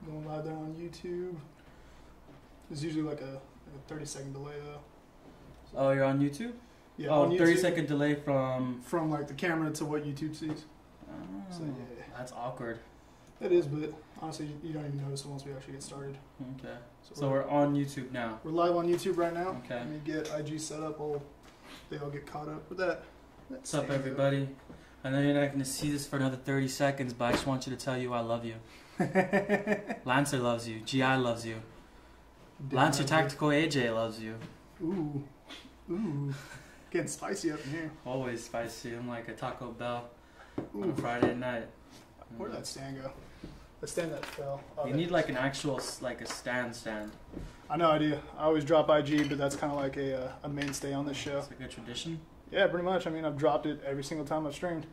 Going live there on YouTube. There's usually like a 30-second delay though. So, oh, you're on YouTube? Yeah. Oh, on YouTube, 30-second delay from like the camera to what YouTube sees. Oh, So yeah, that's awkward. it is, but honestly, you don't even notice it once we actually get started. Okay. So we're on YouTube now. We're live on YouTube right now. Okay. Let me get IG set up. They all get caught up with that. What's up, everybody? I know you're not going to see this for another 30 seconds, but I just want you to tell you I love you. Lancer loves you. GI loves you. Lancer Tactical AJ loves you. Ooh. Ooh. Getting spicy up in here. Always spicy. I'm like a Taco Bell Ooh. on a Friday night. Where'd that stand go? The stand that fell. Oh, You need like an actual, like a stand. I have no idea. I always drop IG, but that's kind of like a mainstay on this show. It's like a tradition. Yeah, pretty much. I mean, I've dropped it every single time I've streamed.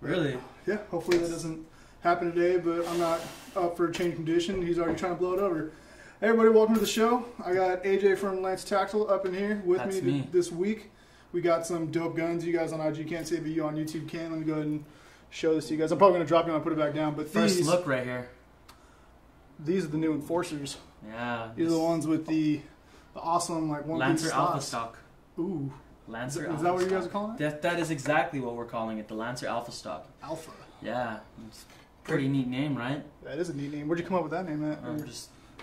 Really? Yeah, hopefully that doesn't happen today, but I'm not up for a change of condition. He's already trying to blow it over. Hey everybody, welcome to the show. I got AJ from Lance Tactical up in here with me this week. We got some dope guns. You guys on IG can't see it, but you on YouTube can. Let me go ahead and show this to you guys. I'm probably going to drop it and put it back down. But First look right here. These are the new Enforcers. Yeah. These are the ones with the awesome like one Lancer Alpha Stock. Ooh. Lancer Is Alpha that what you guys are Stock. calling it? That is exactly what we're calling it, the Lancer Alpha Stock. Alpha. Yeah. It's a pretty neat name, right? That is a neat name. Where'd you come up with that name at?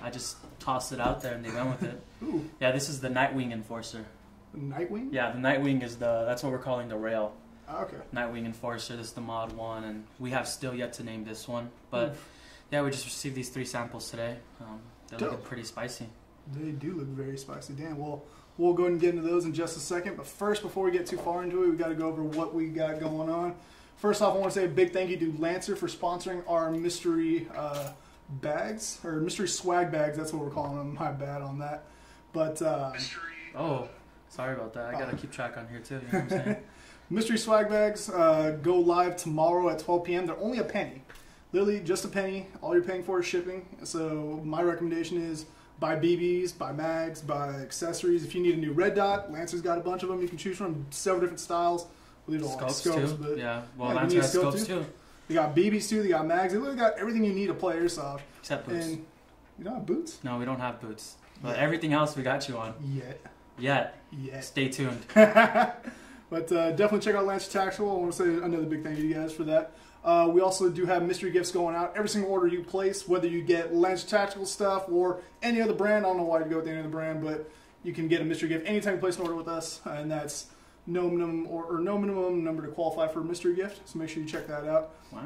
I just tossed it out there and they went with it. Ooh. Yeah, this is the Nightwing Enforcer. The Nightwing? Yeah, the Nightwing is that's what we're calling the rail. Oh, okay. Nightwing Enforcer, this is the mod one, and we have still yet to name this one. But yeah, we just received these 3 samples today. They're looking pretty spicy. They do look very spicy. Damn, well, we'll go ahead and get into those in just a second. But first, before we get too far into it, we got to go over what we got going on. First off, I want to say a big thank you to Lancer for sponsoring our mystery bags, or mystery swag bags. That's what we're calling them. My bad on that. But Oh, sorry about that. I got to keep track on here too. You know what I'm saying? Mystery swag bags go live tomorrow at 12 p.m. They're only a penny. Literally just a penny. All you're paying for is shipping. So my recommendation is buy BBs, buy mags, buy accessories. If you need a new red dot, Lancer's got a bunch of them you can choose from. Several different styles. Scopes too. But yeah, well, Lancer has scopes too. They got BBs too. They got mags. They literally got everything you need to play Airsoft. Except boots. And you don't have boots? No, we don't have boots. But everything else we got you on. Yet. Stay tuned. But definitely check out Lancer Tactical. I want to say another big thank you to you guys for that. We also do have mystery gifts going out. Every single order you place, whether you get Lancer Tactical stuff or any other brand, I don't know why you go with any other brand, but you can get a mystery gift anytime you place an order with us, and that's no minimum or no minimum number to qualify for a mystery gift. So make sure you check that out. Wow.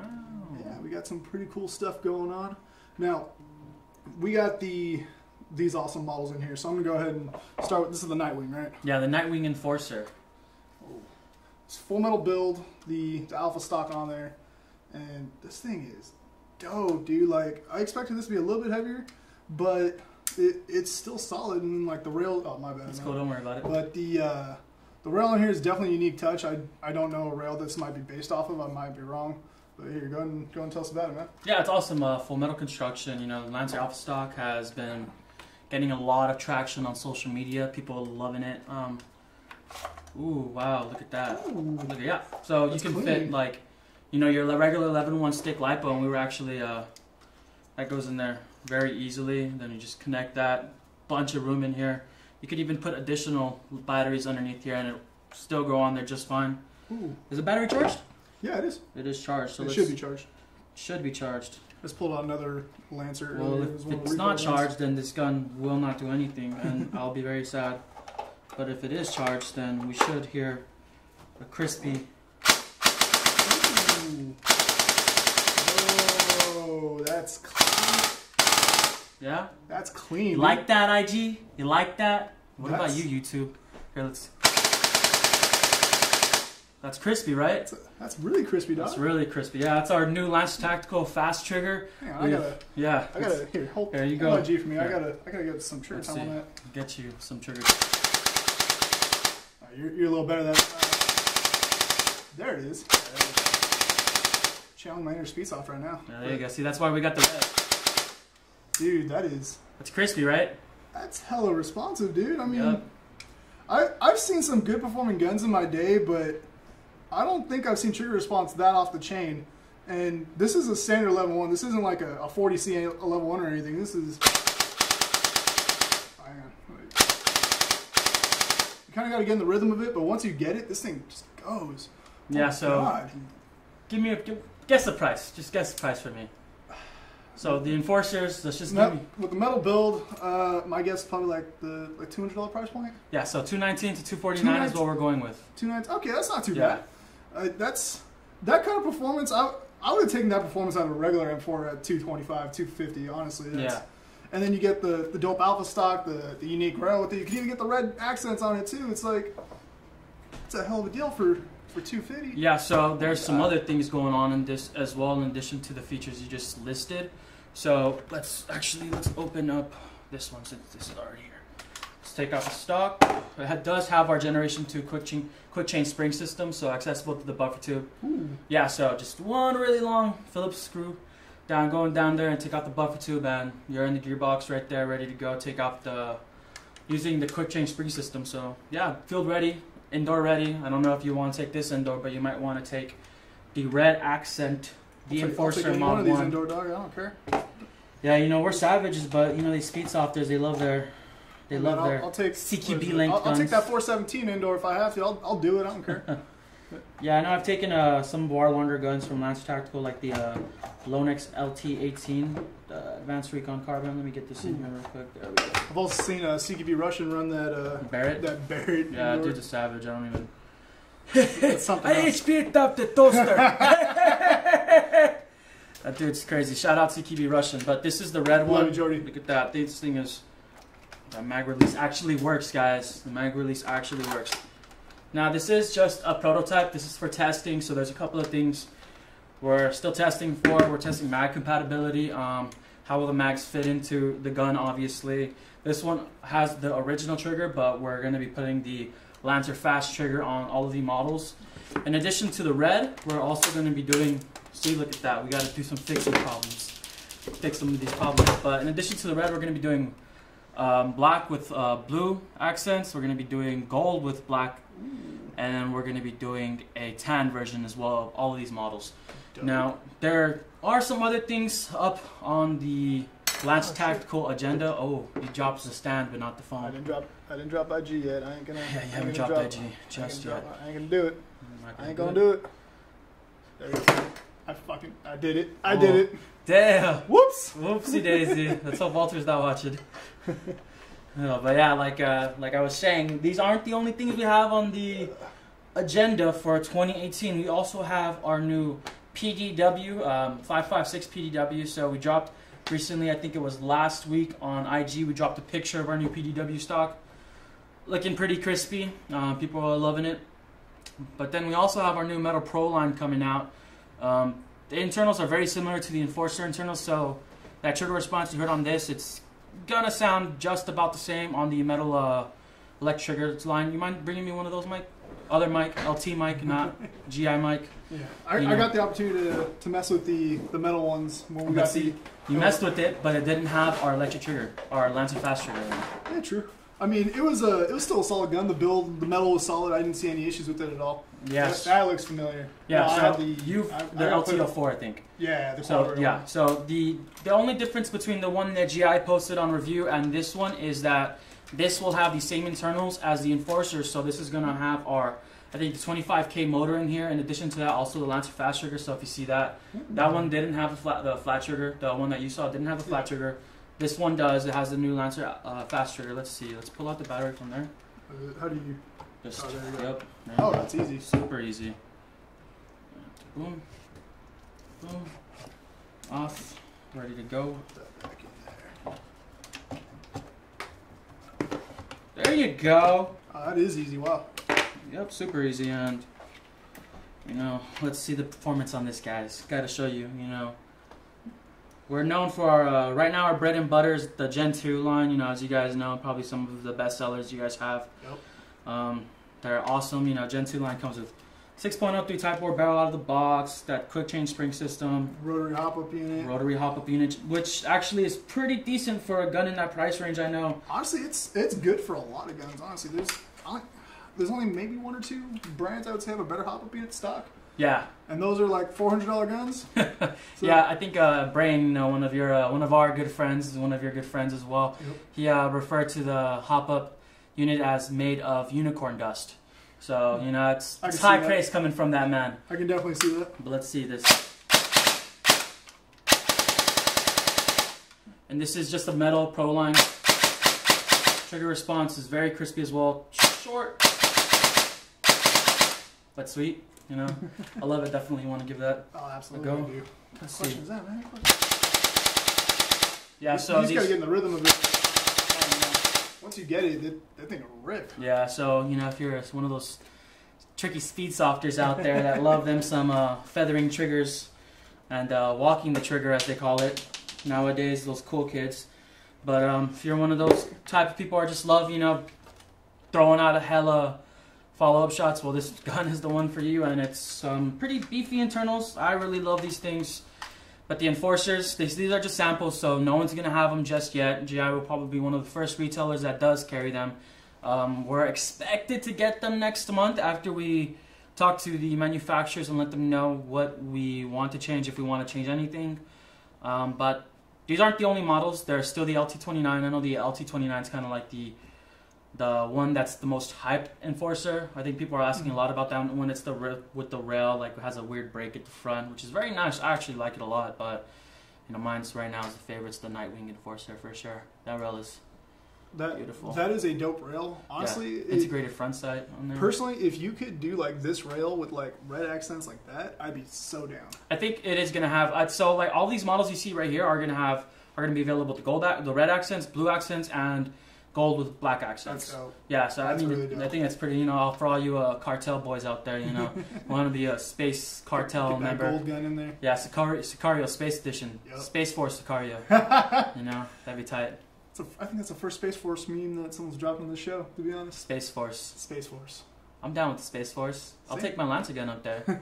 Yeah, we got some pretty cool stuff going on. Now, we got these awesome models in here, so I'm gonna go ahead and start with this. Is the Nightwing, right? Yeah, the Nightwing Enforcer. It's full metal build, the Alpha stock on there, and this thing is dope, dude. Like, I expected this to be a little bit heavier, but it's still solid. And then, like, the rail, oh my bad. It's cool, don't worry about it. But the rail on here is definitely a unique touch. I don't know a rail this might be based off of. I might be wrong. But here, go ahead and tell us about it, man. Yeah, it's awesome. Full metal construction. You know, the Lancer Alpha stock has been getting a lot of traction on social media. People are loving it. Ooh, wow, look at that. Ooh, look at, yeah. So you can fit, like, you know, your regular 11-1 stick LiPo, and we were actually, that goes in there very easily. Then you just connect that. Bunch of room in here. You could even put additional batteries underneath here, and it'll still go on there just fine. Ooh. Is the battery charged? Yeah, it is. It is charged. So it should be charged. Should be charged. Let's pull out another Lancer. Well, if it's not charged, then this gun will not do anything, and I'll be very sad. But if it is charged, then we should hear a crispy. Ooh. Oh, that's clean. Yeah? That's clean. You like that, IG? You like that? What about you, YouTube? Here, let's. That's crispy, right? That's really crispy, dog. That's really crispy. Yeah, that's our new Lancer Tactical fast trigger. Hang on, I gotta. Here, hold. There you go. IG for me. Here. I gotta get some trigger time on that. Get you some trigger. You're a little better than that. There it is. Channeling my inner speed soft right now. Yeah, there you go. See, that's why we got the red. Dude, that's crispy, right? That's hella responsive, dude. I mean, I've seen some good performing guns in my day, but I don't think I've seen trigger response that off the chain. And this is a standard level 1. This isn't like a 40C level 1 or anything. This is... Hang on. You kind of got to get in the rhythm of it, but once you get it, this thing just goes. Yeah, oh, so God. Guess the price. Just guess the price for me. So the Enforcers, let's just give me... With the metal build, my guess is probably like the $200 price point. Yeah, so $219 to $249 is what we're going with. $219. Okay, that's not too bad. That's that kind of performance. I would have taken that performance out of a regular M4 at $225, $250. Honestly, yeah. And then you get the dope alpha stock, the unique rail with it. You can even get the red accents on it too. It's like it's a hell of a deal for $250. Yeah. So there's some other things going on in this as well, in addition to the features you just listed. So let's open up this one since this is already here. Let's take out the stock. It does have our Generation 2 quick chain spring system, so accessible to the buffer tube. Ooh. Yeah, so just one really long Phillips screw going down there and take out the buffer tube, and you're in the gearbox right there, ready to go. Take out using the quick chain spring system. So yeah, field ready, indoor ready. I don't know if you want to take this indoor, but you might want to take the red accent. The Enforcer Mod 1. One of these indoor, dog. I don't care. Yeah, you know, we're savages, but you know these speed softers, they love their I'll take CQB length guns. I'll take that 417 indoor if I have to. I'll do it. I don't care. Yeah, I know I've taken some of our Wonder guns from Lancer Tactical, like the Lonex LT18 Advanced Recon Carbine. Let me get this in here real quick. There we go. I've also seen CQB Russian run that Barrett. That Barrett. Yeah, that dude's a savage. I don't even. That's something I HP up the toaster. That dude's crazy. Shout out CQB Russian. But this is the red one. Love you, Jordy. Look at that. This thing is. The mag release actually works, guys. The mag release actually works. Now, this is just a prototype. This is for testing, so there's a couple of things we're still testing for. We're testing mag compatibility. How will the mags fit into the gun, obviously. This one has the original trigger, but we're going to be putting the Lancer Fast trigger on all of the models. In addition to the red, we're also going to be doing... See, look at that. We got to do some fixing problems. Fix some of these problems. But in addition to the red, we're going to be doing black with blue accents. We're going to be doing gold with black. And then we're going to be doing a tan version as well of all of these models. Dope. Now, there are some other things up on the Lancer Tactical agenda. Oh, he drops the stand, but not the phone. I didn't drop IG yet. I ain't gonna. Yeah, you haven't dropped IG just yet. I ain't gonna do it. I ain't gonna do it. There you go. I did it. I did it. Damn. Whoops. Whoopsie daisy. Let's hope Walter's not watching. No, but yeah, like I was saying, these aren't the only things we have on the agenda for 2018. We also have our new PDW, 556 PDW. So we dropped recently, I think it was last week on IG, we dropped a picture of our new PDW stock. Looking pretty crispy. People are loving it. But then we also have our new Metal Pro line coming out. The internals are very similar to the Enforcer internals, so that trigger response you heard on this, it's gonna sound just about the same on the Metal Elect triggers line. You mind bringing me one of those mic? Other mic, LT mic, not GI mic. Yeah, I got the opportunity to mess with the metal ones when we got you messed with it, but it didn't have our electric trigger, our Lancer Fast trigger. Yeah, true. I mean, it was still a solid gun. The metal was solid. I didn't see any issues with it at all. Yes, that looks familiar. Yeah, so I had the LTO4, I think. Yeah, the one. So the only difference between the one that GI posted on review and this one is that this will have the same internals as the Enforcer. So this is gonna have our, I think, the 25K motor in here. In addition to that, also the Lancer Fast trigger. So if you see that, that one didn't have the flat trigger. The one that you saw didn't have a flat trigger. This one does. It has the new Lancer Fast trigger. Let's see. Let's pull out the battery from there. How do you? Just, there you go. Yep. Oh, that's easy. Super easy. Boom. Boom. Off. Ready to go. There you go. That is easy. Wow. Yep, super easy. And, you know, let's see the performance on this, guys. Got to show you, you know. We're known for our, right now our bread and butter is the Gen 2 line, you know, as you guys know, probably some of the best sellers you guys have. Yep. They're awesome, you know, Gen 2 line comes with 6.03 Type 4 barrel out of the box, that quick change spring system. Rotary hop-up unit. Rotary hop-up unit, which actually is pretty decent for a gun in that price range, I know. Honestly, it's good for a lot of guns, honestly. There's only maybe one or two brands I would say have a better hop-up unit stock. Yeah. And those are like $400 guns. So, yeah, I think Brain, one of our good friends, one of your good friends as well. Yep. He referred to the hop-up unit as made of unicorn dust. So it's high praise coming from that man. I can definitely see that. But let's see this. And this is just a metal Pro line. Trigger response is very crispy as well. Short, but sweet. I love it. Definitely want to give that absolutely a go. Do. Let's see. see. Is that, man? Yeah, you so just gotta get in the rhythm of it. Once you get it, that thing will rip. Yeah, so if you're one of those tricky speed softers out there that love them some feathering triggers and walking the trigger as they call it nowadays, those cool kids. But if you're one of those type of people who just love throwing out a hella follow-up shots, well, this gun is the one for you, and it's pretty beefy internals. I really love these things. But the Enforcers, these are just samples, so no one's going to have them just yet. GI will probably be one of the first retailers that does carry them. We're expected to get them next month after we talk to the manufacturers and let them know what we want to change, if we want to change anything. But these aren't the only models. There's still the LT29. I know the LT29 is kind of like the one that's the most hyped Enforcer. I think people are asking a lot about that when it's with the rail, like it has a weird break at the front, which is very nice. I actually like it a lot, but mine's right now is the favorite. It's the Nightwing Enforcer for sure. That rail is beautiful. That is a dope rail. Honestly, yeah, integrated front sight on there. Personally, if you could do like this rail with like red accents like that, I'd be so down. I think it is gonna have so like all these models you see right here are gonna be available with the red accents, blue accents, and gold with black accents. That's dope. Yeah, so That's I mean, really I think that's pretty. For all you cartel boys out there, want to be a space cartel Get that member. Gold gun in there. Yeah, Sicario Space Edition, Yep. Space Force Sicario. That'd be tight. I think that's the first Space Force meme that someone's dropped on the show. To be honest, Space Force. Space Force. I'm down with the Space Force. I'll Same. take my Lancer gun up there.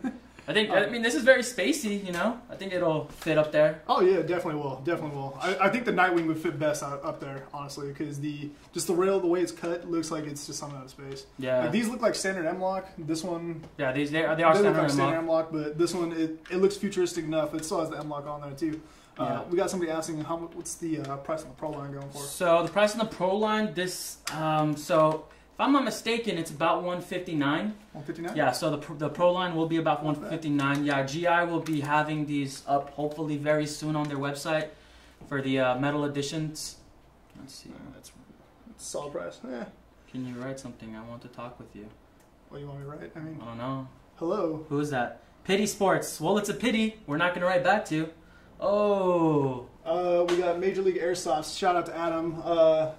I mean, this is very spacey, I think it'll fit up there. Oh yeah, definitely will. Definitely will. I think the Nightwing would fit best up there, honestly, because the rail, the way it's cut, looks like it's just something out of space. Yeah. Like, these look like standard M-Lock. This one. Yeah, they are They look standard like standard M-Lock. M-Lock, but this one it looks futuristic enough. It still has the M-Lock on there too. Yeah. We got somebody asking what's the price on the Pro line going for? So the price on the Pro line, so if I'm not mistaken, it's about $159. $159? Yeah, so the Pro line will be about $159. Yeah, GI will be having these up hopefully very soon on their website for the metal editions. Let's see. That's a solid price. Yeah. Can you write something? I want to talk with you. What do you want me to write? I mean, I don't know. hello. Who is that? Pity Sports. Well, it's a pity. We're not going to write back to you. Oh. We got Major League Airsoft. Shout out to Adam.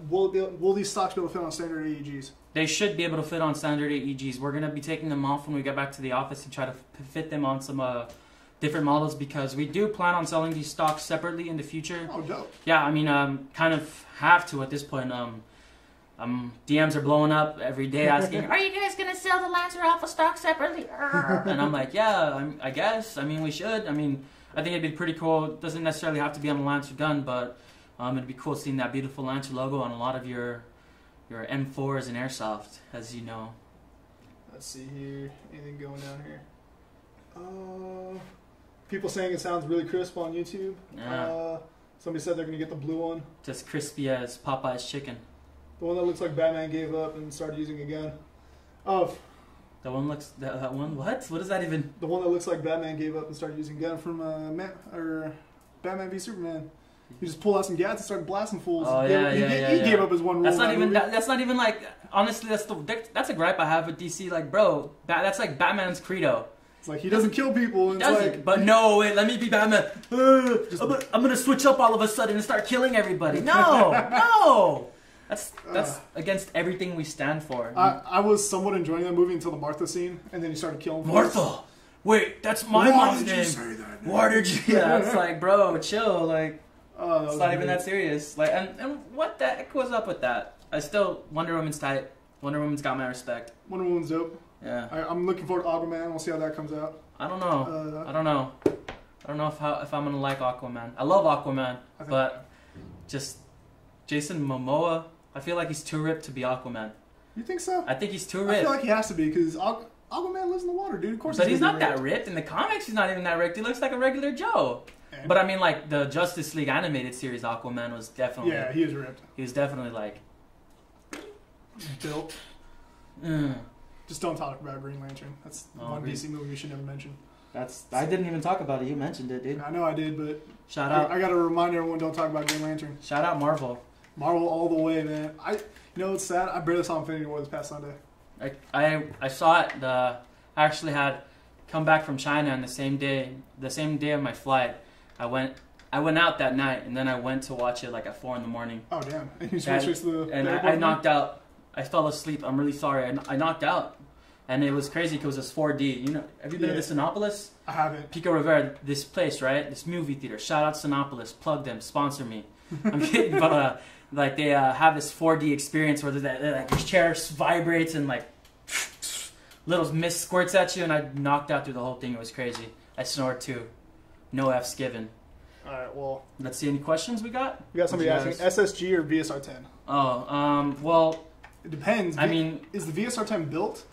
Will these stocks be able to fit on standard AEGs? They should be able to fit on standard AEGs. We're going to be taking them off when we get back to the office and try to fit them on some different models, because we do plan on selling these stocks separately in the future. Oh, dope. Yeah, I mean, kind of have to at this point. DMs are blowing up every day asking, are you guys going to sell the Lancer Alpha stock separately? And I'm like, yeah, I guess. I mean, we should. I mean, I think it'd be pretty cool. It doesn't necessarily have to be on a Lancer gun, but it'd be cool seeing that beautiful Lancer logo on a lot of your M4s and Airsoft, as you know. Let's see here. Anything going down here? People saying it sounds really crisp on YouTube. Yeah. Somebody said they're going to get the blue one. Just crispy as Popeye's chicken. The one that looks like Batman gave up and started using a gun. Oh, That one looks... That one? What? What is that even? the one that looks like Batman gave up and started using a gun from Batman v Superman. He just pulled out some gas and started blasting fools. Oh, yeah, He gave up his one rule. That's not in even... that movie. That's not even like... Honestly, that's a gripe I have with DC. Like, bro, that's like Batman's credo. It's like he doesn't kill people. And it's Doesn't, like, but no, wait, let me be Batman. I'm gonna switch up all of a sudden and start killing everybody. No, no. That's against everything we stand for. I was somewhat enjoying that movie until the Martha scene, and then he started killing fools. Martha. Wait, that's my mom's name. Why did you say that? Why did you? Yeah, it's like, bro, chill. Like, It's it's not even that serious. Like, and what the heck was up with that? I still Wonder Woman's tight. Wonder Woman's got my respect. Wonder Woman's dope. Yeah. I'm looking forward to Aquaman. We'll see how that comes out. I don't know. I don't know. I don't know if I'm gonna like Aquaman. I love Aquaman, but just Jason Momoa. I feel like he's too ripped to be Aquaman. You think so? I think he's too I ripped. feel like he has to be because Aquaman lives in the water, dude. Of course. But he's not that ripped. In the comics, he's not even that ripped. He looks like a regular Joe. And but I mean, like the Justice League animated series, Aquaman was definitely. Yeah, he was ripped. He was definitely like built. Just don't talk about Green Lantern. That's one DC movie we should never mention. I didn't even talk about it. You mentioned it, dude. I know I did, but shout out. I got to remind everyone, don't talk about Green Lantern. Shout out Marvel. Marvel all the way, man. You know what's sad? I barely saw Infinity War this past Sunday. I saw it. I actually had come back from China, and the same day of my flight, I went out that night, and then I went to watch it like at 4 a.m. Oh damn! And you switched to the and I knocked out. I fell asleep. I'm really sorry. I knocked out, and it was crazy because it was 4D. You know, have you been to Sinopolis? I haven't. Pico Rivera, this place, right? This movie theater. Shout out Sinopolis. Plug them. Sponsor me. I'm kidding, but like they have this 4D experience where like your chair vibrates and like little mist squirts at you, and I knocked out through the whole thing. It was crazy. I snored too. No F's given. All right, well. Let's see, any questions we got? We got somebody asking SSG or VSR10. Oh, well. It depends. I mean. Is the VSR10 built?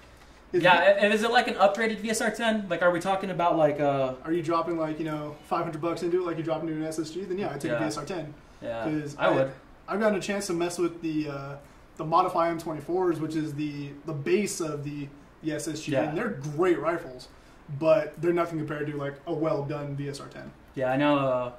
And is it like an upgraded VSR10? Like, are we talking about like Are you dropping like, $500 into it like you're dropping into an SSG? Then yeah, I'd take a VSR10. Yeah, I would. I've gotten a chance to mess with the Modify M24s, which is the base of the SSG, and they're great rifles, but they're nothing compared to like a well-done VSR10. Yeah, I know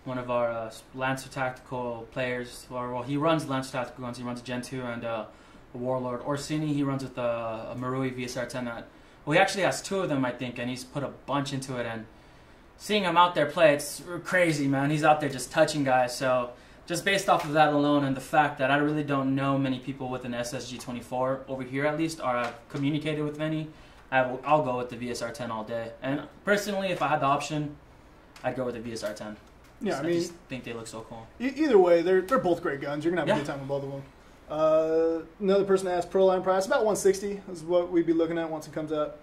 one of our Lancer Tactical players, he runs Lancer Tactical guns, he runs Gen 2 and Warlord. Orsini, he runs with a Marui VSR10. He actually has 2 of them, I think, and he's put a bunch into it, and seeing him out there play, it's crazy, man. He's out there just touching guys, so just based off of that alone and the fact that I really don't know many people with an SSG-24 over here at least, or I've communicated with many, I'll go with the VSR-10 all day. And personally, if I had the option, I'd go with the VSR-10. Yeah, I just think they look so cool. Either way, they're both great guns. You're going to have a good time with both of them. Another person asked Pro Line price, about 160 is what we'd be looking at once it comes out.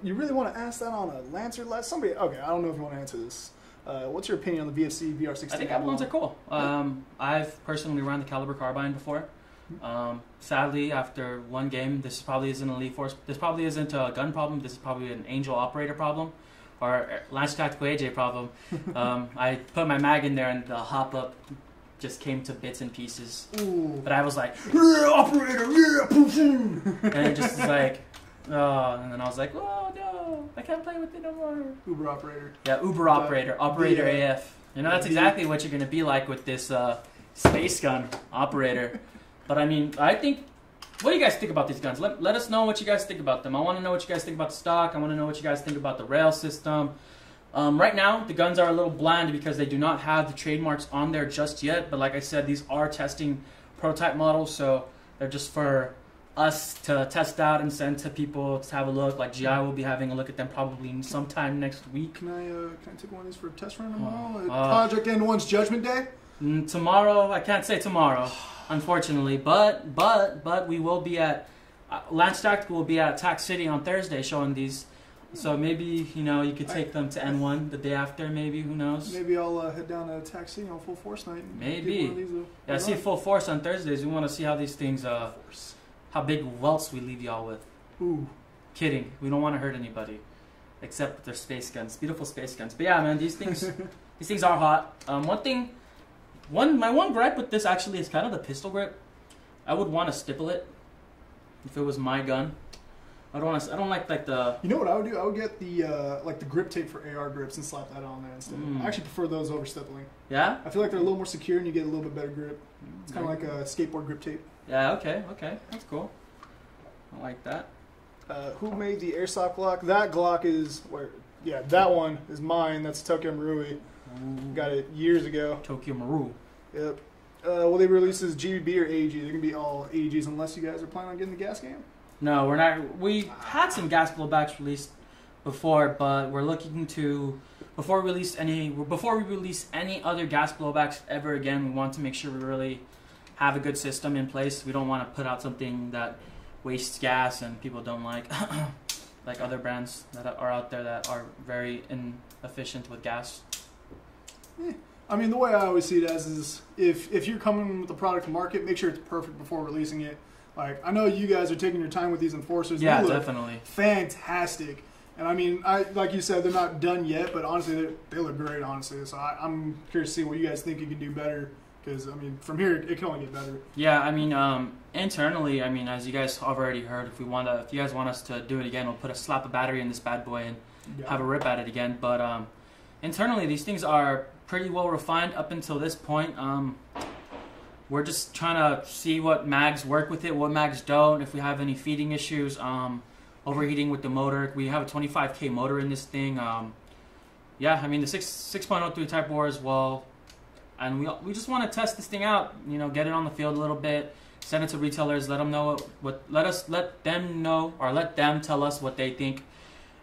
You really want to ask that on a Lancer? Okay, I don't know if you want to answer this. What's your opinion on the VFC VR16? I think that ones are cool. I've personally run the Caliber carbine before. Sadly, after one game, this probably isn't a Elite Force. This probably isn't a gun problem. This is probably an Angel operator problem, or Lance Tactical AJ problem. I put my mag in there, and the hop up just came to bits and pieces. Ooh. But I was like, yeah, operator, yeah, and it just was like, oh, and then I was like, oh no, I can't play with it no more. Uber operator. Yeah, Uber operator, operator AF. You know, that's exactly what you're going to be like with this space gun operator. But I mean, I think, what do you guys think about these guns? Let us know what you guys think about them. I want to know what you guys think about the stock. I want to know what you guys think about the rail system. Right now, the guns are a little bland because they do not have the trademarks on there just yet. But like I said, these are testing prototype models, so they're just for us to test out and send to people to have a look. Like GI will be having a look at them probably sometime next week. Can I take one of these for a test run tomorrow? Project N1's Judgment Day? Tomorrow, I can't say tomorrow, unfortunately. But we will be at Lance Tactical will be at Tac City on Thursday showing these. So maybe, you could take them to N1 the day after, maybe, who knows? Maybe I'll head down to Tac City on Full Force night. Maybe. Yeah, see Full Force on Thursdays. We want to see how these things, how big welts we leave y'all with. Ooh. Kidding. We don't want to hurt anybody. Except with their space guns. Beautiful space guns. But yeah, man, these things are hot. My one gripe with this actually is kind of the pistol grip. I would want to stipple it if it was my gun. I don't like the. You know what I would do? I would get the grip tape for AR grips and slap that on there instead. I actually prefer those over stippling. Yeah. I feel like they're a little more secure and you get a little bit better grip. It's kind of like a skateboard grip tape. Yeah. Okay. That's cool. I like that. Who made the Airsoft Glock? That Glock is where? Yeah, that one is mine. That's Tokyo Marui. Got it years ago. Tokyo Maru. Yep. Will they release this GBB or AEG? They're gonna be all AEGs unless you guys are planning on getting the gas game. No, we're not. We had some gas blowbacks released before, but we're looking to before we release any other gas blowbacks ever again. We want to make sure we really have a good system in place. We don't want to put out something that wastes gas and people don't like other brands that are out there that are very inefficient with gas. I mean, the way I always see it as is if you're coming with the product to market, make sure it's perfect before releasing it. Like, I know you guys are taking your time with these enforcers. Yeah, they look definitely. fantastic. And I mean, like you said, they're not done yet, but honestly, they look great, honestly. So I'm curious to see what you guys think you can do better. Because, I mean, from here, it can only get better. Yeah, I mean, internally, I mean, as you guys have already heard, if you guys want us to do it again, we'll put a slap of battery in this bad boy and have a rip at it again. But internally, these things are pretty well refined up until this point. We're just trying to see what mags work with it, what mags don't, if we have any feeding issues, overheating with the motor. We have a 25K motor in this thing. Yeah, I mean, the 6.03 Type R as well. And we just want to test this thing out, you know, get it on the field a little bit, send it to retailers, let them know let them tell us what they think.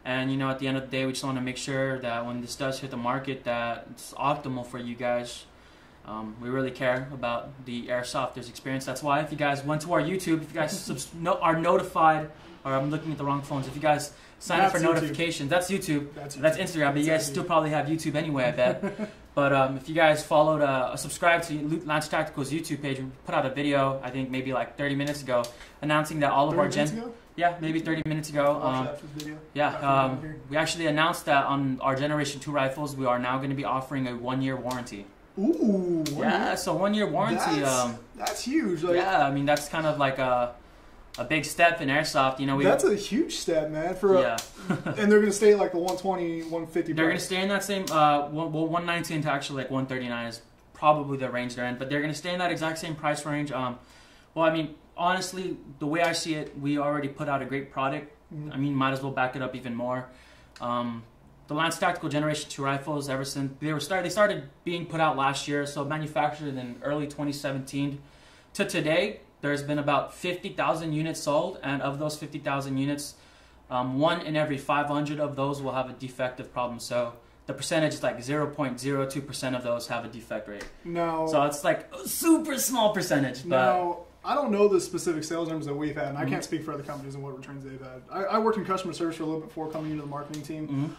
And, you know, at the end of the day, we just want to make sure that when this does hit the market, that it's optimal for you guys. We really care about the Airsofters experience. That's why if you guys went to our YouTube, if you guys are notified, or I'm looking at the wrong phones, if you guys sign up for notifications, that's YouTube. That's Instagram, but you guys still probably have YouTube anyway, I bet. But if you guys subscribe to Lance Tactical's YouTube page, we put out a video, I think maybe like 30 minutes ago, announcing that all of our yeah, maybe 30 minutes ago. We actually announced that on our Generation 2 rifles, we are now going to be offering a 1-year warranty. Ooh. Yeah, so 1-year warranty. That's huge. Like, yeah, I mean, that's kind of like a big step in Airsoft. You know, that's a huge step, man. And they're going to stay like the 120, 150. They're going to stay in that same, 119 to actually like 139 is probably the range they're in, but they're going to stay in that exact same price range. Well, I mean, honestly, the way I see it, we already put out a great product. I mean, might as well back it up even more. The Lance Tactical Generation 2 rifles, ever since they started being put out last year, so manufactured in early 2017 to today, there's been about 50,000 units sold, and of those 50,000 units, 1 in every 500 of those will have a defective problem. So the percentage is like 0.02% of those have a defect rate. No. So it's like a super small percentage. But no, I don't know the specific sales numbers that we've had, and I can't speak for other companies and what returns they've had. I worked in customer service for a little bit before coming into the marketing team.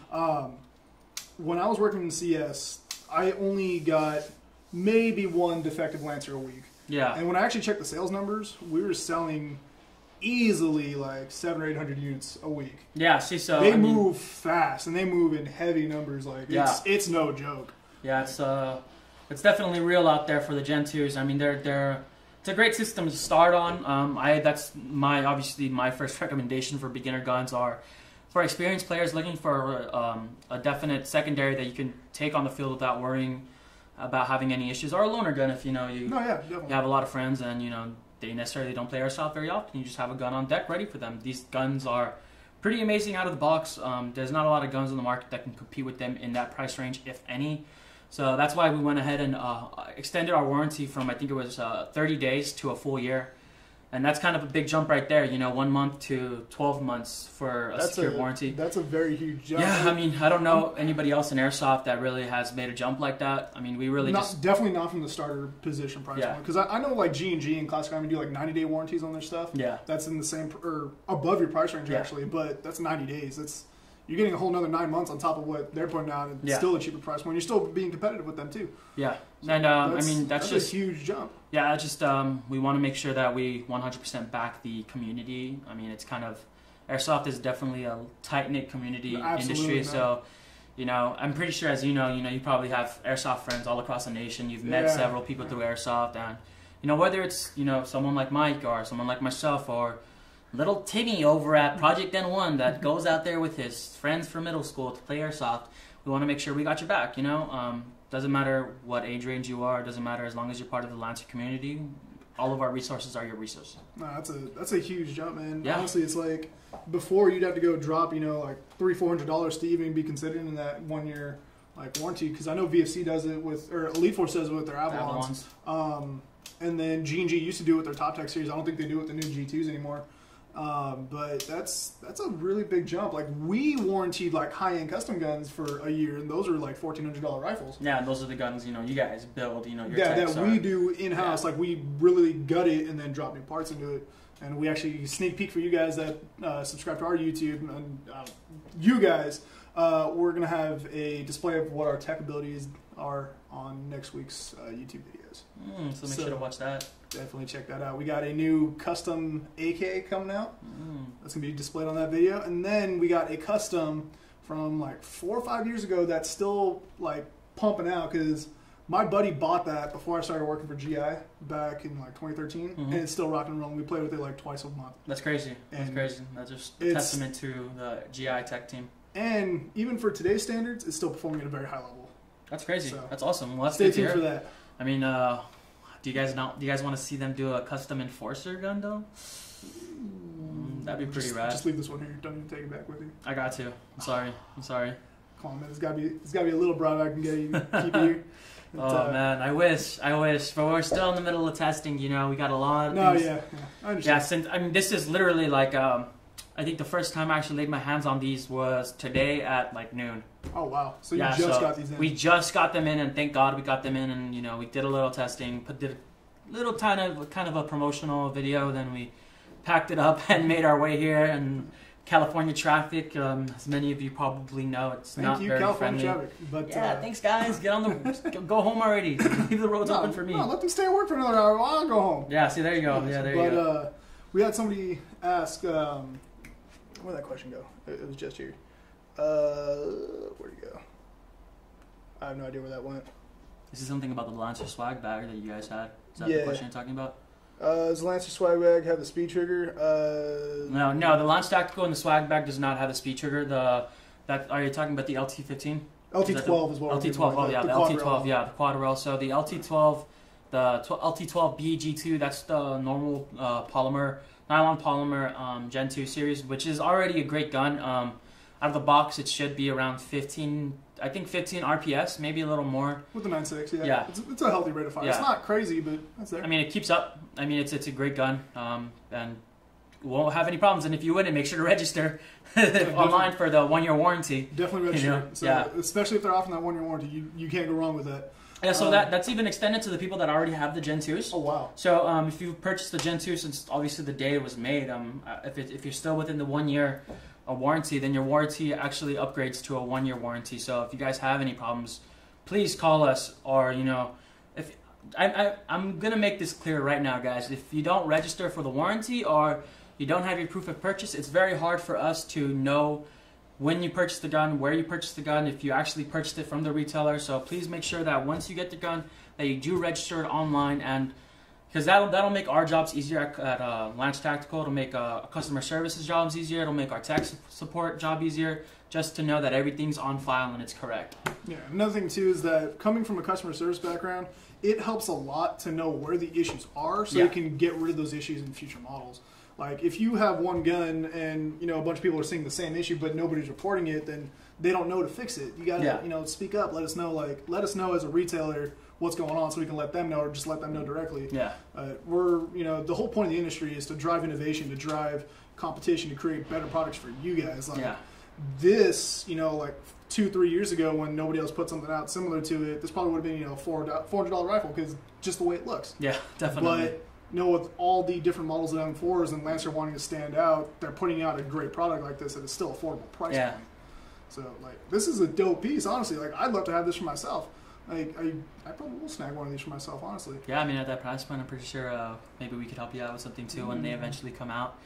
When I was working in CS, I only got maybe 1 defective Lancer a week. Yeah. And when I actually checked the sales numbers, we were selling easily like 700 or 800 units a week. Yeah, see, so they move fast, and they move in heavy numbers. Like, it's no joke. Yeah, it's definitely real out there for the Gen 2s. I mean, it's a great system to start on. That's obviously my first recommendation for beginner guns are for experienced players looking for a definite secondary that you can take on the field without worrying about having any issues, or a loaner gun if you have a lot of friends and they necessarily don't play Airsoft very often. You just have a gun on deck ready for them. These guns are pretty amazing out of the box. There's not a lot of guns on the market that can compete with them in that price range, if any. So that's why we went ahead and extended our warranty from, I think it was 30 days to a full year. And that's kind of a big jump right there, 1 month to 12 months for a secured warranty. That's a very huge jump. Yeah, I mean, I don't know anybody else in Airsoft that really has made a jump like that. I mean, we really definitely not from the starter position price point. Because I know like G&G and Classic Army do like 90-day warranties on their stuff. Yeah. That's in the same, or above your price range actually, but that's 90 days. You're getting a whole another 9 months on top of what they're putting out, and still a cheaper price point. You're still being competitive with them too. Yeah, and I mean that's just a huge jump. Yeah, it's just we want to make sure that we 100% back the community. I mean, it's kind of Airsoft is definitely a tight knit community industry. Man. So, I'm pretty sure, as you probably have Airsoft friends all across the nation. You've met several people through Airsoft, and whether it's someone like Mike or someone like myself or little Timmy over at Project N1 that goes out there with his friends from middle school to play Airsoft, we want to make sure we got your back, Doesn't matter what age range you are, doesn't matter as long as you're part of the Lancer community. All of our resources are your resources. No, that's a huge jump, man. Yeah. Honestly, it's like before you'd have to go drop, like $300-400 to even be considered in that 1 year warranty. Because I know VFC does it or Elite Force does it with their Avalons. And then G&G used to do it with their Top Tech series. I don't think they do it with the new G2s anymore. But that's a really big jump. Like, we warranted high-end custom guns for a year, and those are $1,400 rifles. Yeah, and those are the guns you guys build. Your that we do in-house. Yeah. Like, we really gut it and then drop new parts into it. And we actually sneak peek for you guys that subscribe to our YouTube, and you guys, we're gonna have a display of what our tech abilities are on next week's YouTube videos. boys. So make sure to watch that. Definitely check that out. We got a new custom AK coming out. That's gonna be displayed on that video, and then we got a custom from like 4 or 5 years ago that's still like pumping out because my buddy bought that before I started working for GI back in like 2013, and it's still rocking and rolling. We play with it like twice a month. That's crazy. That's crazy. That's just a testament to the GI tech team. And even for today's standards, it's still performing at a very high level. That's crazy. So, that's awesome. Well, that's stay tuned for that. I mean, do you guys want to see them do a custom enforcer gun though? That'd be pretty rad. Just leave this one here. Don't even take it back with you. I got to. I'm sorry. Come on, man. It's gotta be a little broad I can get you. Keep you. Oh man, I wish, but we're still in the middle of testing. You know, we got a lot of things. Yeah, I understand. Yeah, this is literally like, I think the first time I actually laid my hands on these was today at like noon. Oh wow! So you just got these in? We just got them in, and thank God we got them in, and you know, we did a little testing, did a little kind of a promotional video, then we packed it up and made our way here. And California traffic, as many of you probably know, it's not very California friendly. Traffic. But, yeah, thanks guys. Get on the go home already. Leave the roads open for me. No, let them stay at work for another hour. I'll go home. Yeah, see, there you go. Yeah, there you go. But we had somebody ask, where'd that question go? It was just here. Where'd it go? I have no idea where that went. This is something about the Lancer swag bag that you guys had. Is that the question you're talking about? Does the Lancer swag bag have the speed trigger? No, the Lance Tactical and the swag bag does not have the speed trigger. Are you talking about the LT15? LT12 is what LT12, oh yeah, the LT12, yeah, the quad rail. So the LT12, LT12 BG2, that's the normal nylon polymer Gen 2 series, which is already a great gun. Out of the box, it should be around 15 RPS, maybe a little more. With the 9.6, yeah. It's a healthy rate of fire. Yeah. It's not crazy, but it's there. I mean, it keeps up. I mean, it's a great gun, and won't have any problems. And if you wouldn't, make sure to register online for the 1-year warranty. Definitely register. You know? So especially if they're offering that 1-year warranty, you can't go wrong with that. Yeah, so that's even extended to the people that already have the Gen 2s. Oh, wow. So if you've purchased the Gen 2 since obviously the day it was made, if you're still within the 1 year warranty, then your warranty actually upgrades to a 1-year warranty. So if you guys have any problems, please call us, or, you know, if I'm going to make this clear right now, guys. If you don't register for the warranty or you don't have your proof of purchase, it's very hard for us to know when you purchased the gun, where you purchased the gun, if you actually purchased it from the retailer. So please make sure that once you get the gun, that you do register it online, and because that'll make our jobs easier at Lance Tactical. It'll make customer services jobs easier. It'll make our tech support job easier, just to know that everything's on file and it's correct. Yeah, another thing too is that coming from a customer service background, it helps a lot to know where the issues are, so you can get rid of those issues in future models. Like, if you have one gun and, you know, a bunch of people are seeing the same issue but nobody's reporting it, then they don't know to fix it. You gotta, you know, speak up. Let us know as a retailer what's going on so we can let them know, or just let them know directly. Yeah. You know, the whole point of the industry is to drive innovation, to drive competition, to create better products for you guys. Like, this, you know, like 2-3 years ago when nobody else put something out similar to it, this probably would have been, you know, $400 rifle, because just the way it looks. Yeah, definitely. But, you know, with all the different models of M4s and Lancer wanting to stand out, they're putting out a great product like this at a still affordable price point. So, like, this is a dope piece, honestly. Like, I'd love to have this for myself. Like, I probably will snag one of these for myself, honestly. Yeah, I mean, at that price point, I'm pretty sure maybe we could help you out with something, too, when they eventually come out.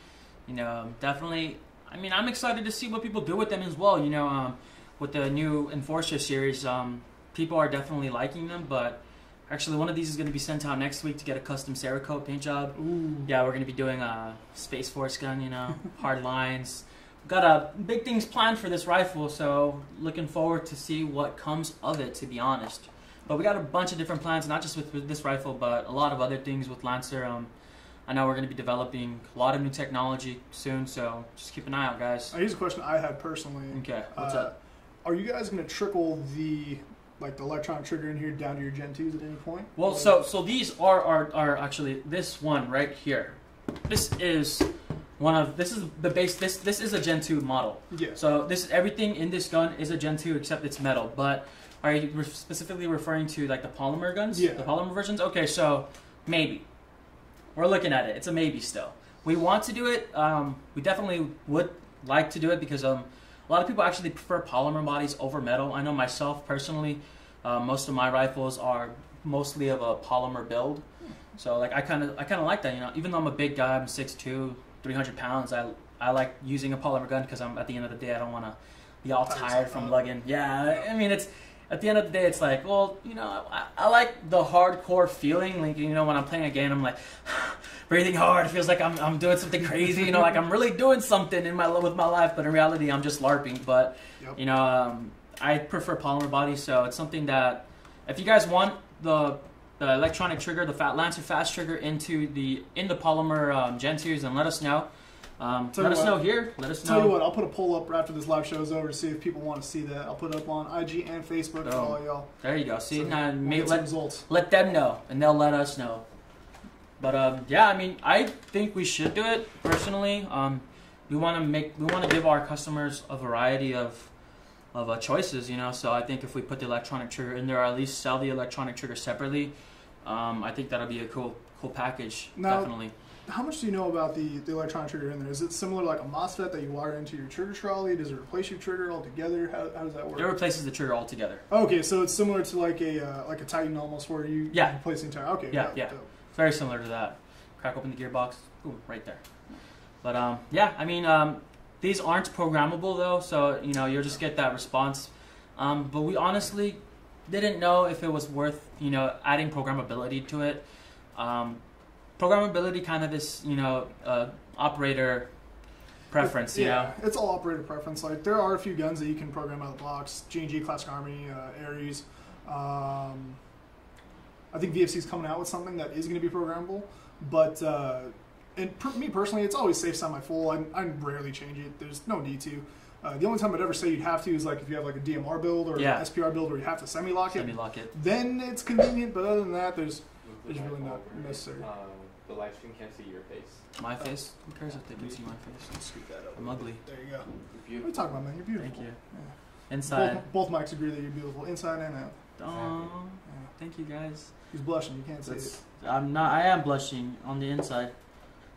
You know, definitely, I mean, I'm excited to see what people do with them as well. You know, with the new Enforcer series, people are definitely liking them, but actually, one of these is going to be sent out next week to get a custom Cerakote paint job. Ooh. Yeah, we're going to be doing a Space Force gun, you know, hard lines. We've got big things planned for this rifle, so looking forward to see what comes of it, to be honest. But we got a bunch of different plans, not just with this rifle, but a lot of other things with Lancer. I know we're going to be developing a lot of new technology soon, so just keep an eye out, guys. Here's a question I had personally. Okay, what's up? Are you guys going to trickle the electronic trigger in here down to your Gen 2s at any point? Well, so these are actually, this one right here. This is the base. This is a Gen 2 model. Yeah. So everything in this gun is a Gen 2 except it's metal. But are you specifically referring to like the polymer guns? Yeah. The polymer versions? Okay, so maybe. We're looking at it. It's a maybe still. We want to do it. We definitely would like to do it because a lot of people actually prefer polymer bodies over metal. I know myself personally, most of my rifles are mostly of a polymer build. So like I kind of like that, you know. Even though I'm a big guy, I'm 6'2", 300 pounds. I like using a polymer gun because at the end of the day I don't want to be all tired from lugging. Yeah, I mean it's at the end of the day it's like, well, you know, I like the hardcore feeling. Like, you know, when I'm playing a game, I'm like breathing hard. It feels like I'm doing something crazy. You know, like I'm really doing something with my life. But in reality, I'm just LARPing. But you know, I prefer polymer body, so it's something that if you guys want the electronic trigger, the Lancer Fast Trigger in the polymer Gen series, then let us know. Let us know here. Let us know. Tell you what, I'll put a poll up after this live show is over to see if people want to see that. I'll put it up on IG and Facebook for all y'all. There you go. See, so now results. Let them know, and they'll let us know. But yeah, I mean, I think we should do it personally. We want to give our customers a variety of choices, you know. So I think if we put the electronic trigger in there, or at least sell the electronic trigger separately, I think that'll be a cool package. Now, definitely. How much do you know about the electronic trigger in there? Is it similar like a MOSFET that you wire into your trigger trolley? Does it replace your trigger altogether? How does that work? It replaces the trigger altogether. Okay, so it's similar to like a Titan almost, where you replace the entire. Okay, yeah. Very similar to that. Crack open the gearbox, boom, right there. But yeah, I mean, these aren't programmable though, so you know you'll just get that response. But we honestly didn't know if it was worth, you know, adding programmability to it. Programmability kind of is, you know, operator preference, you know? It's all operator preference. Like, there are a few guns that you can program out of the box. G&G, Classic Army, Ares. I think VFC's coming out with something that is going to be programmable. But me personally, it's always safe semi-full. I rarely change it. There's no need to. The only time I'd ever say you'd have to is like if you have like a DMR build or an SPR build where you have to semi-lock it. Then it's convenient, but other than that, there's really not necessary. The live stream can't see your face. My face? Who cares if they can see my face? Let's scoot that up. I'm ugly. There you go. What are you talking about, man? You're beautiful. Thank you. Yeah. Inside. Both mics agree that you're beautiful, inside and out. Oh, thank you guys. He's blushing. You can't see it. I'm not. I am blushing on the inside.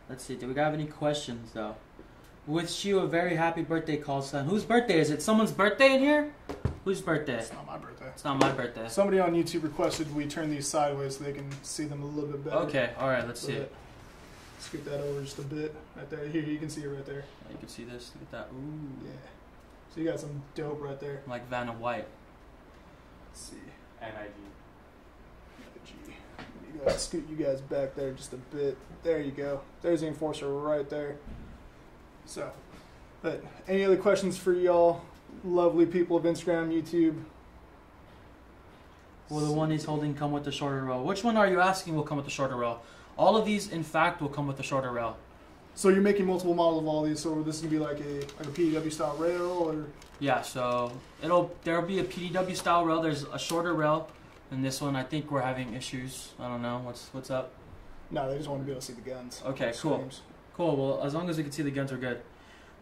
Let's see. Do we have any questions though? Wish you a very happy birthday, call son. Whose birthday is it? Someone's birthday in here? Whose birthday? It's not my birthday. It's not my birthday. Somebody on YouTube requested we turn these sideways so they can see them a little bit better. Okay, alright, let's see it. Scoot that over just a bit. Right there. Here, you can see it right there. You can see this. Look at that. Ooh. Yeah. So you got some dope right there. Like Vanna White. Let's see. NIG. You gotta scoot you guys back there just a bit. There you go. There's the enforcer right there. So, but any other questions for y'all, lovely people of Instagram, YouTube? Will the one he's holding come with the shorter rail? Which one are you asking will come with the shorter rail? All of these, in fact, will come with the shorter rail. So you're making multiple models of all these. So this is gonna be like a PDW style rail, or? Yeah. So there'll be a PDW style rail. There's a shorter rail, and this one I think we're having issues. I don't know what's up. No, they just want to be able to see the guns. Okay, cool. Cool. Well, as long as we can see the guns, we're good.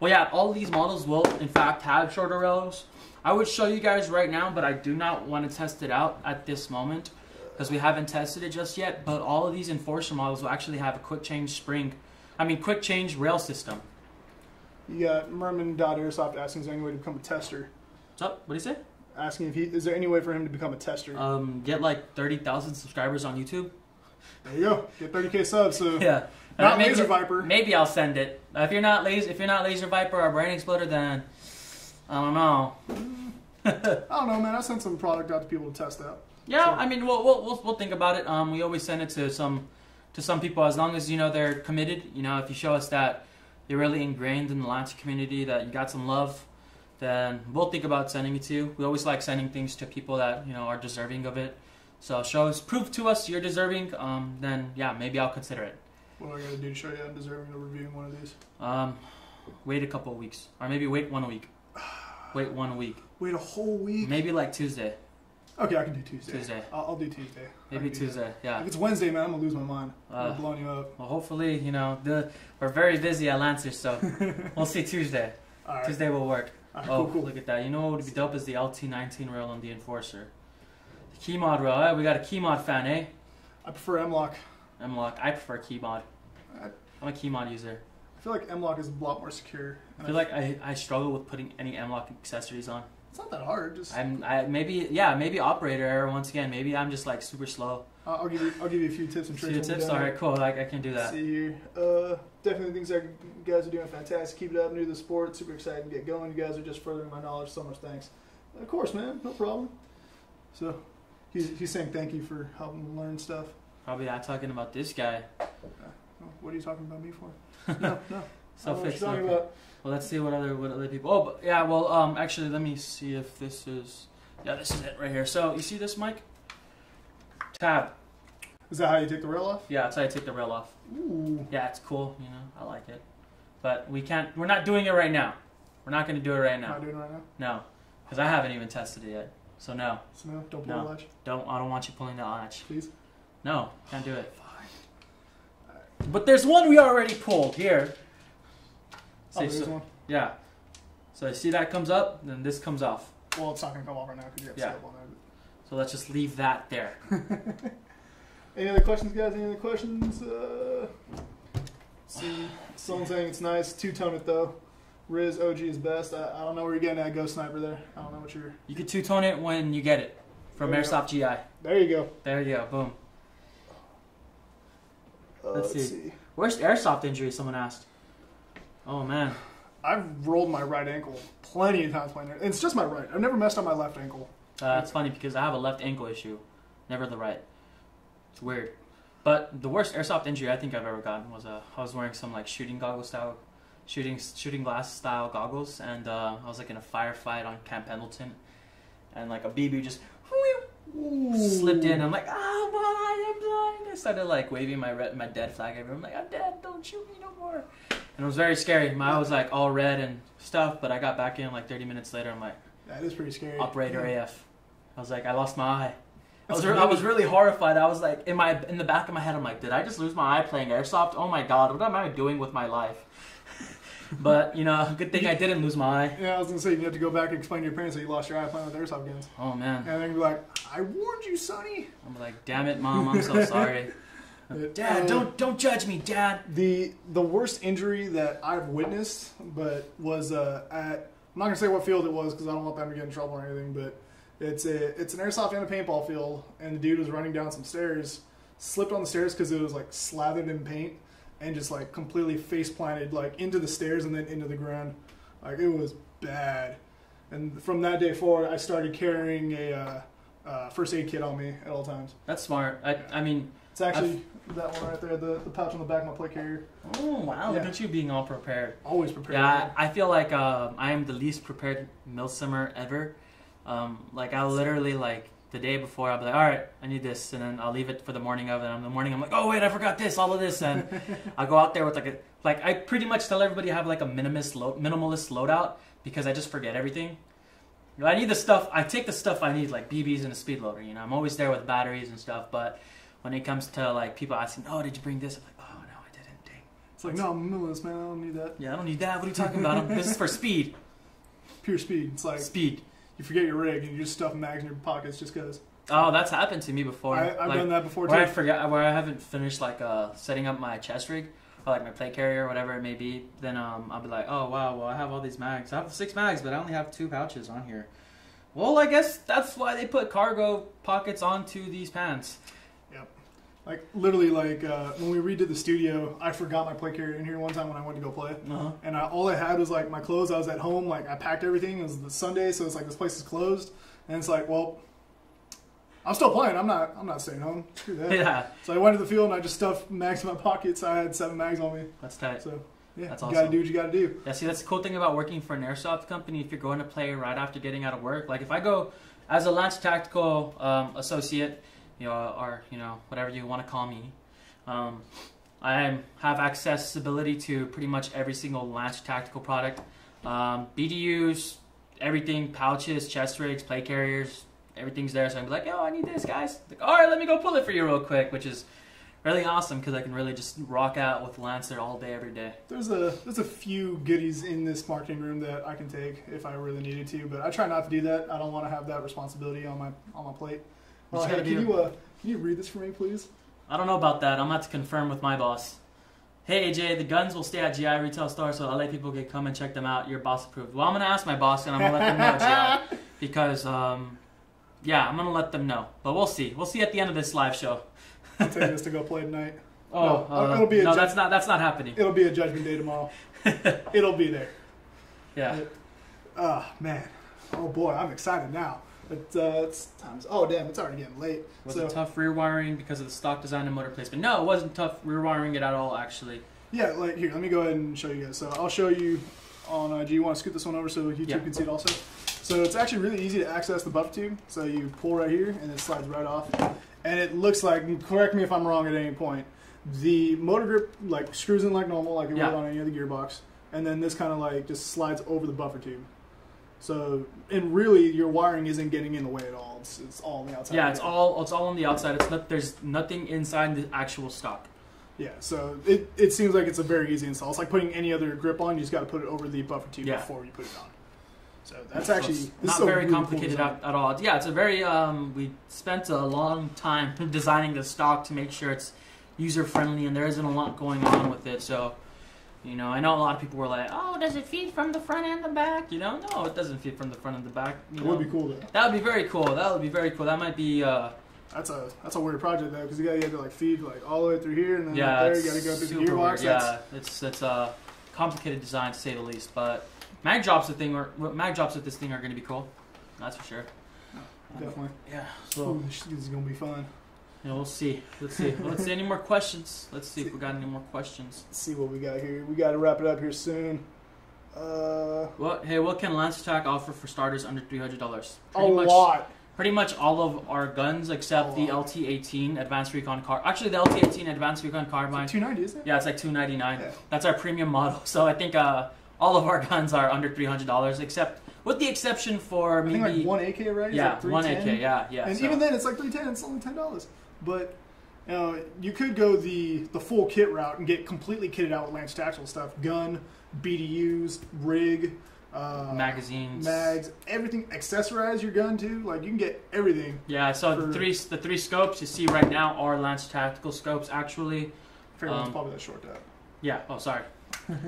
Well, yeah, all these models will, in fact, have shorter rails. I would show you guys right now, but I do not want to test it out at this moment because we haven't tested it just yet. But all of these Enforcer models will actually have a quick change rail system. You got Merman.Airsoft asking, is there any way to become a tester? What's up? What do you say? Asking is there any way for him to become a tester? Get like 30,000 subscribers on YouTube. There you go. Get 30K subs. So yeah. Not Laser Viper. Maybe I'll send it. If you're not Laser Viper or Brain Exploder, then I don't know. I don't know, man. I sent some product out to people to test out. Yeah, so. I mean, we'll think about it. We always send it to some people as long as you know they're committed. You know, if you show us that you're really ingrained in the Lancer community, that you got some love, then we'll think about sending it to you. We always like sending things to people that you know are deserving of it. So prove to us you're deserving. Then yeah, maybe I'll consider it. What am I going to do to show you I'm deserving of reviewing one of these? Wait a couple of weeks. Or maybe wait 1 week. Wait 1 week. Wait a whole week? Maybe like Tuesday. Okay, I can do Tuesday. Tuesday. I'll do Tuesday. Maybe Tuesday, yeah. If it's Wednesday, man, I'm going to lose my mind. I'm blowing you up. Well, hopefully, you know, we're very busy at Lancer, so we'll see Tuesday. All right. Tuesday will work. All right, cool. Look at that. You know what would be dope is the LT19 rail on the Enforcer. The key mod rail. Right? We got a key mod fan, eh? I prefer M-Lock. M-Lock. I prefer key mod. I'm a key mod user. I feel like M-Lock is a lot more secure. I feel like I struggle with putting any M-Lock accessories on. It's not that hard. Just maybe operator error once again. Maybe I'm just like super slow. I'll give you a few tips and tricks. Tips. All right, cool. I can do that. See here. Definitely things that you guys are doing fantastic. Keep it up. New to the sport. Super excited to get going. You guys are just furthering my knowledge. So much thanks. Of course, man. No problem. So he's saying thank you for helping him learn stuff. Probably not talking about this guy. What are you talking about me for? No. So what you're fix talking okay. about. Well, let's see what other people. Oh, but yeah. Well, actually, let me see if this is. Yeah, this is it right here. So you see this mic? Tab. Is that how you take the rail off? Yeah, that's how I take the rail off. Ooh. Yeah, it's cool. You know, I like it. But we're not doing it right now. We're not going to do it right now. Not doing it right now? No. Because I haven't even tested it yet. So no. So no? Don't pull the latch? I don't want you pulling the latch. Please? No, can't do it. Fine. But there's one we already pulled. Here. There's one? Yeah. So you see that comes up, then this comes off. Well, it's not going to come off right now because you have setup on there. So let's just leave that there. Any other questions, guys? Any other questions? See, someone saying it's nice. Two-tone it, though. Riz OG is best. I don't know where you're getting at, Ghost Sniper, there. I don't know what you're... You can two-tone it when you get it. From Airsoft GI. There you go. There you go. Boom. Let's see. see. Worst Airsoft injury, someone asked. Oh, man. I've rolled my right ankle plenty of times playing it. It's just my right. I've never messed up my left ankle. It's funny because I have a left ankle issue. Never the right. It's weird. But the worst Airsoft injury I think I've ever gotten was I was wearing some like shooting glass style goggles, and I was like in a firefight on Camp Pendleton, and like a BB just slipped in. I'm like, I'm blind. I started like waving my dead flag everywhere. I'm like, I'm dead. Don't shoot me no more. And it was very scary. My eye was like all red and stuff, but I got back in like 30 minutes later. I'm like, that is pretty scary. Operator AF. I was like, I lost my eye. I was really horrified. I was like, in the back of my head, I'm like, did I just lose my eye playing Airsoft? Oh my god, what am I doing with my life? But, you know, good thing I didn't lose my eye. Yeah, I was going to say, you have to go back and explain to your parents that you lost your eye playing with Airsoft guns. Oh, man. And then be like, I warned you, Sonny. I'm like, damn it, Mom, I'm so sorry. Dad, don't judge me, Dad. The worst injury that I've witnessed, but was at, I'm not going to say what field it was because I don't want them to get in trouble or anything, but it's an airsoft and a paintball field, and the dude was running down some stairs, slipped on the stairs because it was like slathered in paint, and just like completely face planted like into the stairs and then into the ground. Like it was bad. And from that day forward, I started carrying a first aid kit on me at all times. That's smart. I mean, it's actually that one right there, the pouch on the back of my plate carrier. Oh wow! Look at you being all prepared. Always prepared. Yeah, I feel like I am the least prepared milsimmer ever. Like I'll literally like the day before I'll be like, all right, I need this, and then I'll leave it for the morning of, and in the morning I'm like, oh wait, I forgot this, all of this, and I'll go out there with like I pretty much tell everybody I have like a minimalist loadout because I just forget everything. You know, I need the stuff. I take the stuff I need, like BBs and a speed loader. You know, I'm always there with batteries and stuff, but when it comes to like people asking, oh, did you bring this? I'm like, oh no, I didn't. Dang. It's like, no, I'm a minimalist, man. I don't need that. Yeah, I don't need that. What are you talking about? This is for speed. Pure speed. It's like speed. You forget your rig and you just stuff mags in your pockets just because. Oh, that's happened to me before. I've done that before too. Where I haven't finished like setting up my chest rig or like my plate carrier or whatever it may be. Then I'll be like, oh wow, well I have all these mags. I have 6 mags, but I only have 2 pouches on here. Well, I guess that's why they put cargo pockets onto these pants. Yep. Like literally, like when we redid the studio, I forgot my plate carrier in here one time when I went to go play, and all I had was like my clothes. I was at home, like I packed everything. It was the Sunday, so it's like this place is closed, and it's like, well, I'm still playing. I'm not staying home. Screw that. Yeah. So I went to the field and I just stuffed mags in my pockets. I had 7 mags on me. That's tight. So yeah, that's you awesome. gotta do what you gotta do. Yeah, see, that's the cool thing about working for an airsoft company. If you're going to play right after getting out of work, like if I go as a Lance Tactical associate, you know, or you know whatever you want to call me, I have accessibility to pretty much every single Lance Tactical product, BDUs, everything, pouches, chest rigs, plate carriers, everything's there. So I'm like, yo, I need this, guys. Like, all right, let me go pull it for you real quick, which is really awesome because I can really just rock out with Lancer all day, every day. There's a few goodies in this marketing room that I can take if I really needed to, but I try not to do that. I don't want to have that responsibility on my plate. Hey, can you read this for me, please? I don't know about that. I'm going to have to confirm with my boss. Hey AJ, the guns will stay at GI retail store, so LA people can come and check them out. Your boss approved. Well, I'm going to ask my boss and I'm going to let them know GI. because yeah, I'm gonna let them know, but we'll see. We'll see at the end of this live show. I'll take this to go play tonight. Oh, it'll be no, that's not happening. It'll be a Judgment Day tomorrow. It'll be there. Yeah. Man. Oh boy, I'm excited now. It's times. Oh damn, it's already getting late. Was it tough rear wiring because of the stock design and motor placement? No, it wasn't tough rear wiring it at all, actually. Yeah, like here, let me go ahead and show you guys. So I'll show you on. Do you want to scoot this one over so YouTube can see it also? So it's actually really easy to access the buffer tube. So you pull right here and it slides right off. And it looks like, correct me if I'm wrong at any point, the motor grip like screws in like normal, like it would on any other gearbox. And then this kind of like just slides over the buffer tube. So, and really, your wiring isn't getting in the way at all. It's all on the outside. Yeah, it's all on the outside. There's nothing inside the actual stock. Yeah, so it seems like it's a very easy install. It's like putting any other grip on. You just got to put it over the buffer tube before you put it on. So that's actually not very complicated at all. Yeah, it's a very we spent a long time designing the stock to make sure it's user friendly, and there isn't a lot going on with it. So. You know, I know a lot of people were like, "Oh, does it feed from the front and the back?" You know, no, it doesn't feed from the front and the back. It would be cool though. That would be very cool. That would be very cool. That might be. That's a weird project though, because you have to like feed like all the way through here, and then there you got to go through the gearbox. Yeah, it's a complicated design to say the least. But mag drops with this thing are going to be cool. That's for sure. Definitely. Yeah. So this is gonna be fun. Yeah, we'll see. Let's see. Let's see any more questions. Let's see if we got any more questions. Let's see what we got here. We got to wrap it up here soon. What can Lance Attack offer for starters under $300? Pretty much all of our guns except the LT18 Advanced Recon Carbine. Actually, the LT18 Advanced Recon Carbine. It's like $290, isn't it? Yeah, it's like $299. Yeah. That's our premium model. So I think all of our guns are under $300, except with the exception for maybe I think like one AK, right? Yeah, like one AK. Yeah. And even then, it's like $310. It's only $10. But you could go the full kit route and get completely kitted out with Lance Tactical stuff: gun, BDUs, rig, magazines, mags, everything. Accessorize your gun too. Like you can get everything. Yeah. So the three scopes you see right now are Lance Tactical scopes. Actually, one's probably that short tab. Yeah. Oh, sorry.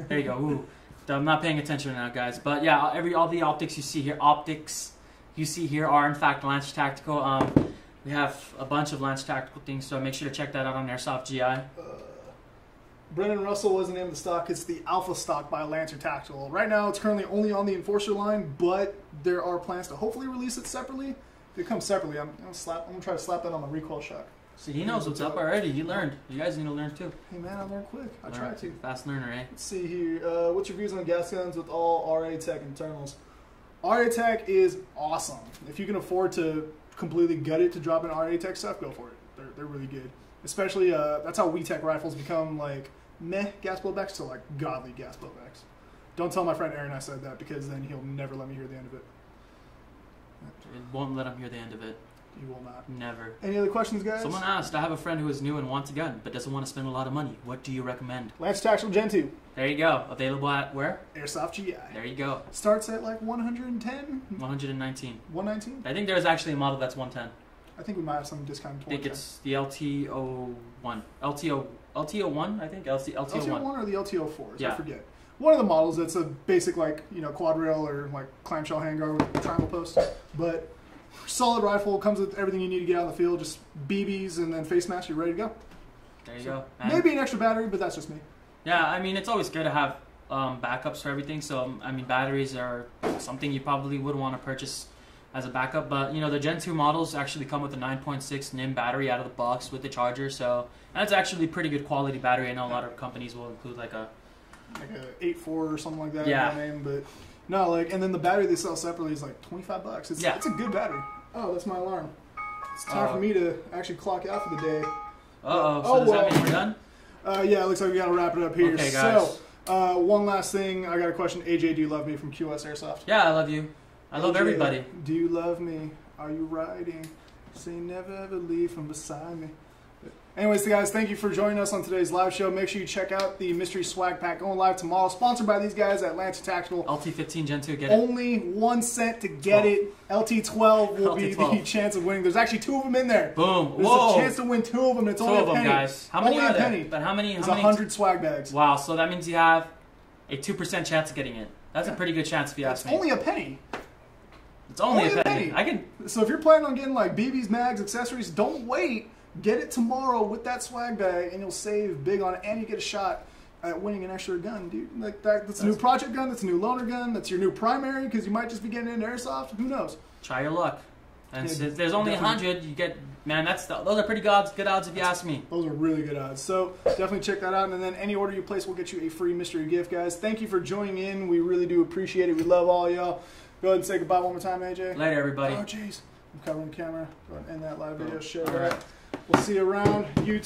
There you go. Ooh. I'm not paying attention now, guys. But yeah, all the optics you see here are in fact Lance Tactical. We have a bunch of Lance Tactical things, so make sure to check that out on Airsoft GI. Brendan Russell was the name of the stock. It's the Alpha stock by Lancer Tactical. Right now, it's currently only on the Enforcer line, but there are plans to hopefully release it separately. If it comes separately, I'm gonna try to slap that on the recoil shock. See, he knows what's up already. He learned. You guys need to learn too. Hey man, I learn quick. I try to. Fast learner, eh? Let's see here. What's your views on gas guns with all RA Tech internals? RA Tech is awesome. If you can afford to completely gut it to drop in RA Tech stuff, go for it. They're really good. Especially that's how WeTech rifles become like meh gas blowbacks to like godly gas blowbacks. Don't tell my friend Aaron I said that, because then he'll never let me hear the end of it. It won't let him hear the end of it. You will not. Never. Any other questions, guys? Someone asked, I have a friend who is new and wants a gun, but doesn't want to spend a lot of money. What do you recommend? Lance Tactical Gen 2. There you go. Available at where? Airsoft GI. There you go. Starts at like 110? 119. 119? I think there's actually a model that's 110. I think we might have some discount. I think it's the LT01. LT01, I think? LT01. LT01 or the LT04s? Yeah. I forget. One of the models that's a basic like, quad rail or like clamshell handguard with triangle posts. But solid rifle, comes with everything you need to get out of the field, just BBs and then face mask, you're ready to go. There you go. And maybe an extra battery, but that's just me. Yeah, I mean, it's always good to have backups for everything. So, I mean, batteries are something you probably would want to purchase as a backup. But, the Gen 2 models actually come with a 9.6 NIM battery out of the box with the charger. So, that's actually pretty good quality battery. I know a lot of companies will include like a 8.4 or something like that. Yeah. Name, but no, and then the battery they sell separately is like $25. It's a good battery. Oh, that's my alarm. It's time for me to actually clock out for the day. So does that mean we're done? Yeah, it looks like we got to wrap it up here. Okay, guys. So, one last thing. I got a question. AJ, do you love me from QS Airsoft? Yeah, I love you. I love everybody. Do you love me? Are you riding? Say never ever leave from beside me. Anyways, guys, thank you for joining us on today's live show. Make sure you check out the mystery swag pack going live tomorrow. Sponsored by these guys at Lancer Tactical. LT15 Gen 2, get it. Only 1 cent to get it. LT12 will be the chance of winning. There's actually 2 of them in there. Boom. There's a chance to win 2 of them. It's only a penny. Guys. How many only are a penny. There? But how many? There's 100 swag bags. Wow, so that means you have a 2% chance of getting it. That's a pretty good chance if you ask me. It's only a penny. It's only a penny. I can. So if you're planning on getting like BBs, mags, accessories, don't wait. Get it tomorrow with that swag bag, and you'll save big on it, and you get a shot at winning an extra gun, dude. Like that's a new project gun. That's a new loaner gun. That's your new primary because you might just be getting into airsoft. Who knows? Try your luck. And Yeah, since there's only 100, you get, man, those are pretty good odds if you ask me. Those are really good odds. So definitely check that out. And then any order you place will get you a free mystery gift, guys. Thank you for joining in. We really do appreciate it. We love all y'all. Go ahead and say goodbye one more time, AJ. Later, everybody. Oh, jeez. I'm covering the camera. Go ahead and end that live video. Share All that. right. We'll see you around YouTube.